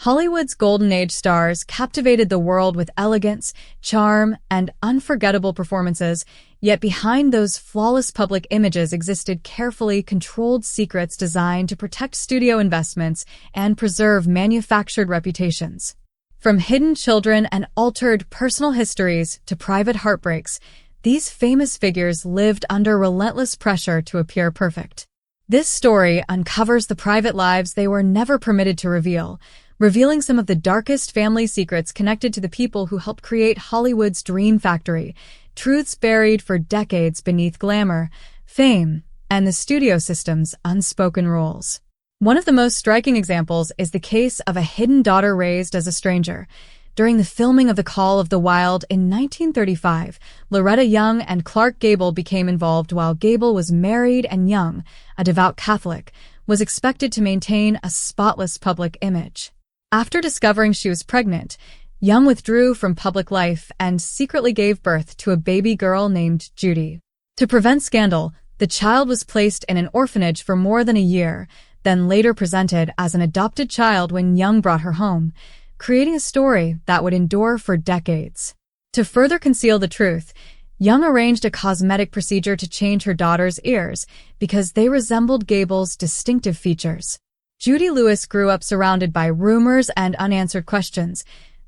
Hollywood's Golden Age stars captivated the world with elegance, charm, and unforgettable performances, yet behind those flawless public images existed carefully controlled secrets designed to protect studio investments and preserve manufactured reputations. From hidden children and altered personal histories to private heartbreaks, these famous figures lived under relentless pressure to appear perfect. This story uncovers the private lives they were never permitted to revealing some of the darkest family secrets connected to the people who helped create Hollywood's dream factory, truths buried for decades beneath glamour, fame, and the studio system's unspoken rules. One of the most striking examples is the case of a hidden daughter raised as a stranger. During the filming of The Call of the Wild in 1935, Loretta Young and Clark Gable became involved while Gable was married and Young, a devout Catholic, was expected to maintain a spotless public image. After discovering she was pregnant, Young withdrew from public life and secretly gave birth to a baby girl named Judy. To prevent scandal, the child was placed in an orphanage for more than a year, then later presented as an adopted child when Young brought her home, creating a story that would endure for decades. To further conceal the truth, Young arranged a cosmetic procedure to change her daughter's ears because they resembled Gable's distinctive features. Judy Lewis grew up surrounded by rumors and unanswered questions,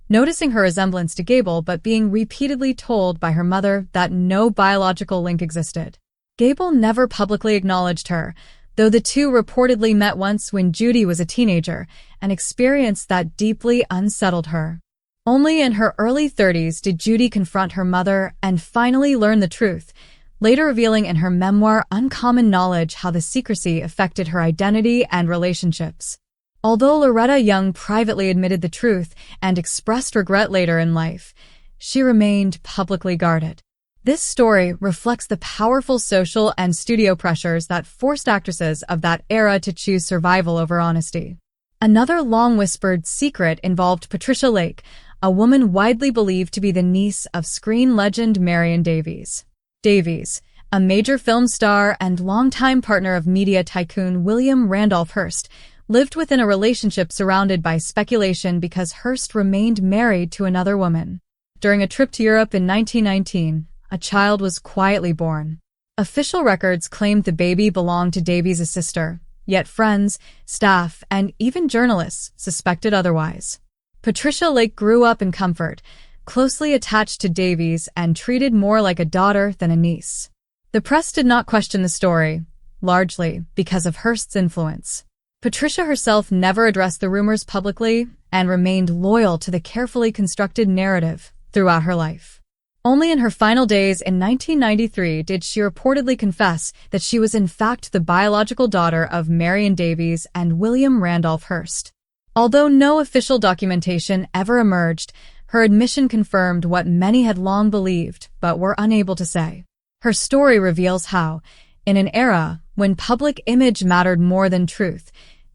noticing her resemblance to Gable but being repeatedly told by her mother that no biological link existed. Gable never publicly acknowledged her, though the two reportedly met once when Judy was a teenager, an experience that deeply unsettled her. Only in her early 30s did Judy confront her mother and finally learn the truth, later revealing in her memoir Uncommon Knowledge how the secrecy affected her identity and relationships. Although Loretta Young privately admitted the truth and expressed regret later in life, she remained publicly guarded. This story reflects the powerful social and studio pressures that forced actresses of that era to choose survival over honesty. Another long-whispered secret involved Patricia Lake, a woman widely believed to be the niece of screen legend Marion Davies. Davies, a major film star and longtime partner of media tycoon William Randolph Hearst, lived within a relationship surrounded by speculation because Hearst remained married to another woman. During a trip to Europe in 1919, a child was quietly born. Official records claimed the baby belonged to Davies' sister, yet friends, staff, and even journalists suspected otherwise. Patricia Lake grew up in comfort, closely attached to Davies and treated more like a daughter than a niece. The press did not question the story, largely because of Hearst's influence. Patricia herself never addressed the rumors publicly and remained loyal to the carefully constructed narrative throughout her life. Only in her final days in 1993 did she reportedly confess that she was in fact the biological daughter of Marion Davies and William Randolph Hearst. Although no official documentation ever emerged, her admission confirmed what many had long believed but were unable to say. Her story reveals how, in an era when public image mattered more than truth,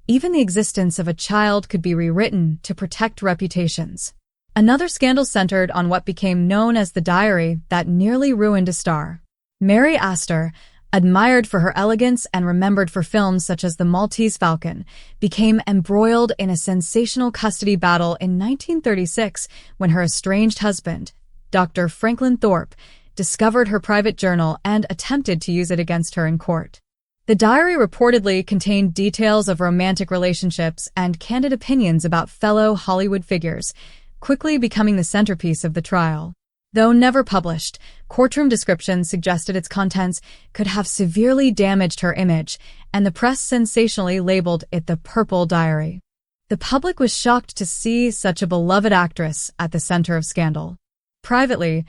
even the existence of a child could be rewritten to protect reputations. Another scandal centered on what became known as the diary that nearly ruined a star. Mary Astor, admired for her elegance and remembered for films such as The Maltese Falcon, became embroiled in a sensational custody battle in 1936 when her estranged husband, Dr. Franklin Thorpe, discovered her private journal and attempted to use it against her in court. The diary reportedly contained details of romantic relationships and candid opinions about fellow Hollywood figures, quickly becoming the centerpiece of the trial. Though never published, courtroom descriptions suggested its contents could have severely damaged her image, and the press sensationally labeled it the Purple Diary. The public was shocked to see such a beloved actress at the center of scandal. Privately,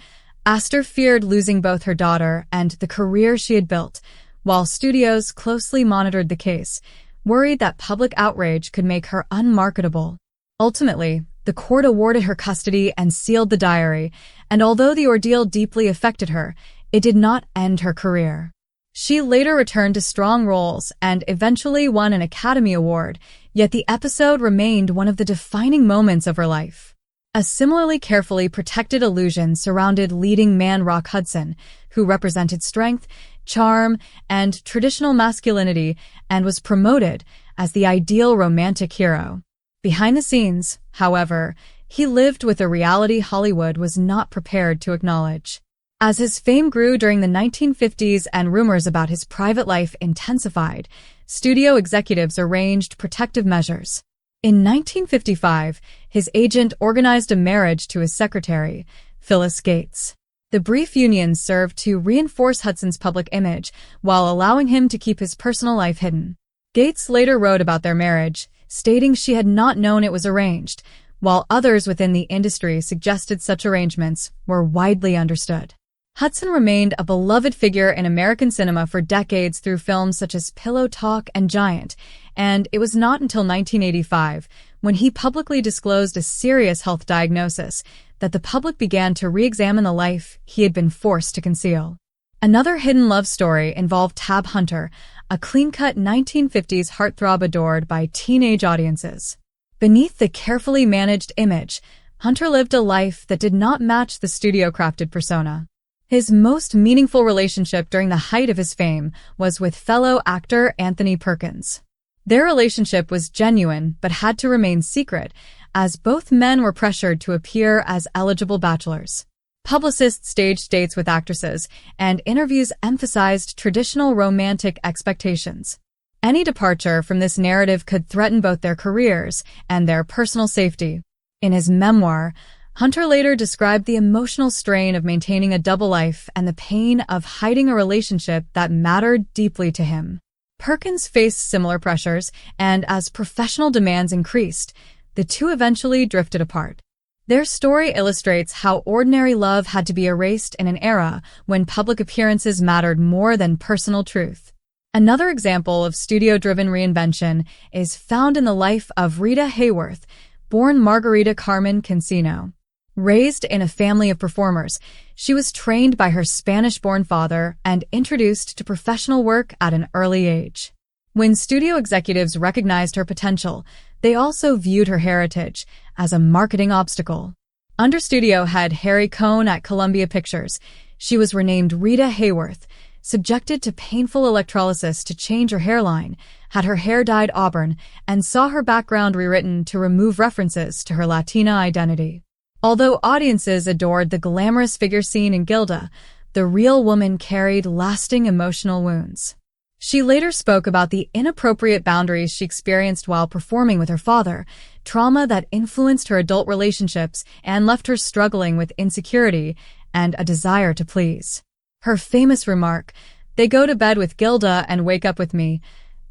Astor feared losing both her daughter and the career she had built, while studios closely monitored the case, worried that public outrage could make her unmarketable. Ultimately, the court awarded her custody and sealed the diary, and although the ordeal deeply affected her, it did not end her career. She later returned to strong roles and eventually won an Academy Award, yet the episode remained one of the defining moments of her life. A similarly carefully protected illusion surrounded leading man Rock Hudson, who represented strength, charm, and traditional masculinity and was promoted as the ideal romantic hero. Behind the scenes, however, he lived with a reality Hollywood was not prepared to acknowledge. As his fame grew during the 1950s and rumors about his private life intensified, studio executives arranged protective measures. In 1955, his agent organized a marriage to his secretary, Phyllis Gates. The brief union served to reinforce Hudson's public image while allowing him to keep his personal life hidden. Gates later wrote about their marriage, stating she had not known it was arranged, while others within the industry suggested such arrangements were widely understood. Hudson remained a beloved figure in American cinema for decades through films such as Pillow Talk and Giant, and it was not until 1985, when he publicly disclosed a serious health diagnosis, that the public began to re-examine the life he had been forced to conceal. Another hidden love story involved Tab Hunter, a clean-cut 1950s heartthrob adored by teenage audiences. Beneath the carefully managed image, Hunter lived a life that did not match the studio-crafted persona. His most meaningful relationship during the height of his fame was with fellow actor Anthony Perkins. Their relationship was genuine but had to remain secret, as both men were pressured to appear as eligible bachelors. Publicists staged dates with actresses, and interviews emphasized traditional romantic expectations. Any departure from this narrative could threaten both their careers and their personal safety. In his memoir, Hunter later described the emotional strain of maintaining a double life and the pain of hiding a relationship that mattered deeply to him. Perkins faced similar pressures, and as professional demands increased, the two eventually drifted apart. Their story illustrates how ordinary love had to be erased in an era when public appearances mattered more than personal truth. Another example of studio-driven reinvention is found in the life of Rita Hayworth, born Margarita Carmen Cancino. Raised in a family of performers, she was trained by her Spanish-born father and introduced to professional work at an early age. When studio executives recognized her potential, they also viewed her heritage as a marketing obstacle. Under studio head Harry Cohn at Columbia Pictures, she was renamed Rita Hayworth, subjected to painful electrolysis to change her hairline, had her hair dyed auburn, and saw her background rewritten to remove references to her Latina identity. Although audiences adored the glamorous figure seen in Gilda, the real woman carried lasting emotional wounds. She later spoke about the inappropriate boundaries she experienced while performing with her father, trauma that influenced her adult relationships and left her struggling with insecurity and a desire to please. Her famous remark, "They go to bed with Gilda and wake up with me,"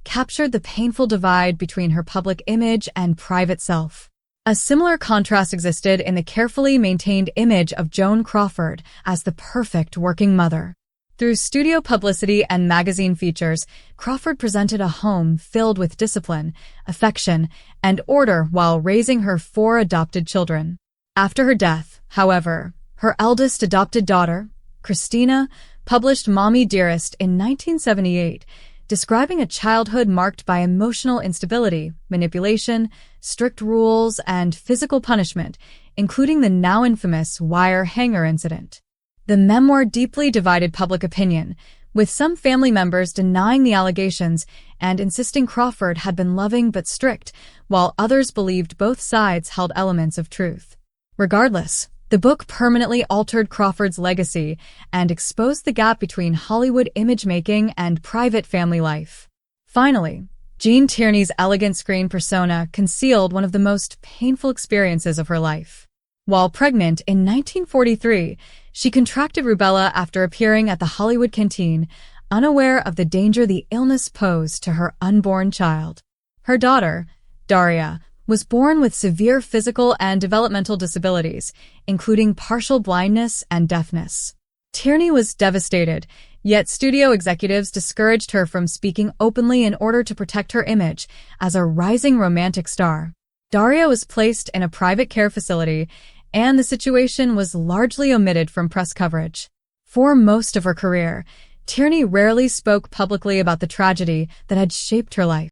captured the painful divide between her public image and private self. A similar contrast existed in the carefully maintained image of Joan Crawford as the perfect working mother. Through studio publicity and magazine features, Crawford presented a home filled with discipline, affection, and order while raising her 4 adopted children. After her death, however, her eldest adopted daughter, Christina, published Mommy Dearest in 1978, describing a childhood marked by emotional instability, manipulation, strict rules, and physical punishment, including the now infamous wire hanger incident. The memoir deeply divided public opinion, with some family members denying the allegations and insisting Crawford had been loving but strict, while others believed both sides held elements of truth. Regardless, the book permanently altered Crawford's legacy and exposed the gap between Hollywood image-making and private family life. Finally, Jean Tierney's elegant screen persona concealed one of the most painful experiences of her life. While pregnant in 1943, she contracted rubella after appearing at the Hollywood Canteen, unaware of the danger the illness posed to her unborn child. Her daughter, Daria, was born with severe physical and developmental disabilities, including partial blindness and deafness. Tierney was devastated, yet studio executives discouraged her from speaking openly in order to protect her image as a rising romantic star. Daria was placed in a private care facility, and the situation was largely omitted from press coverage. For most of her career, Tierney rarely spoke publicly about the tragedy that had shaped her life.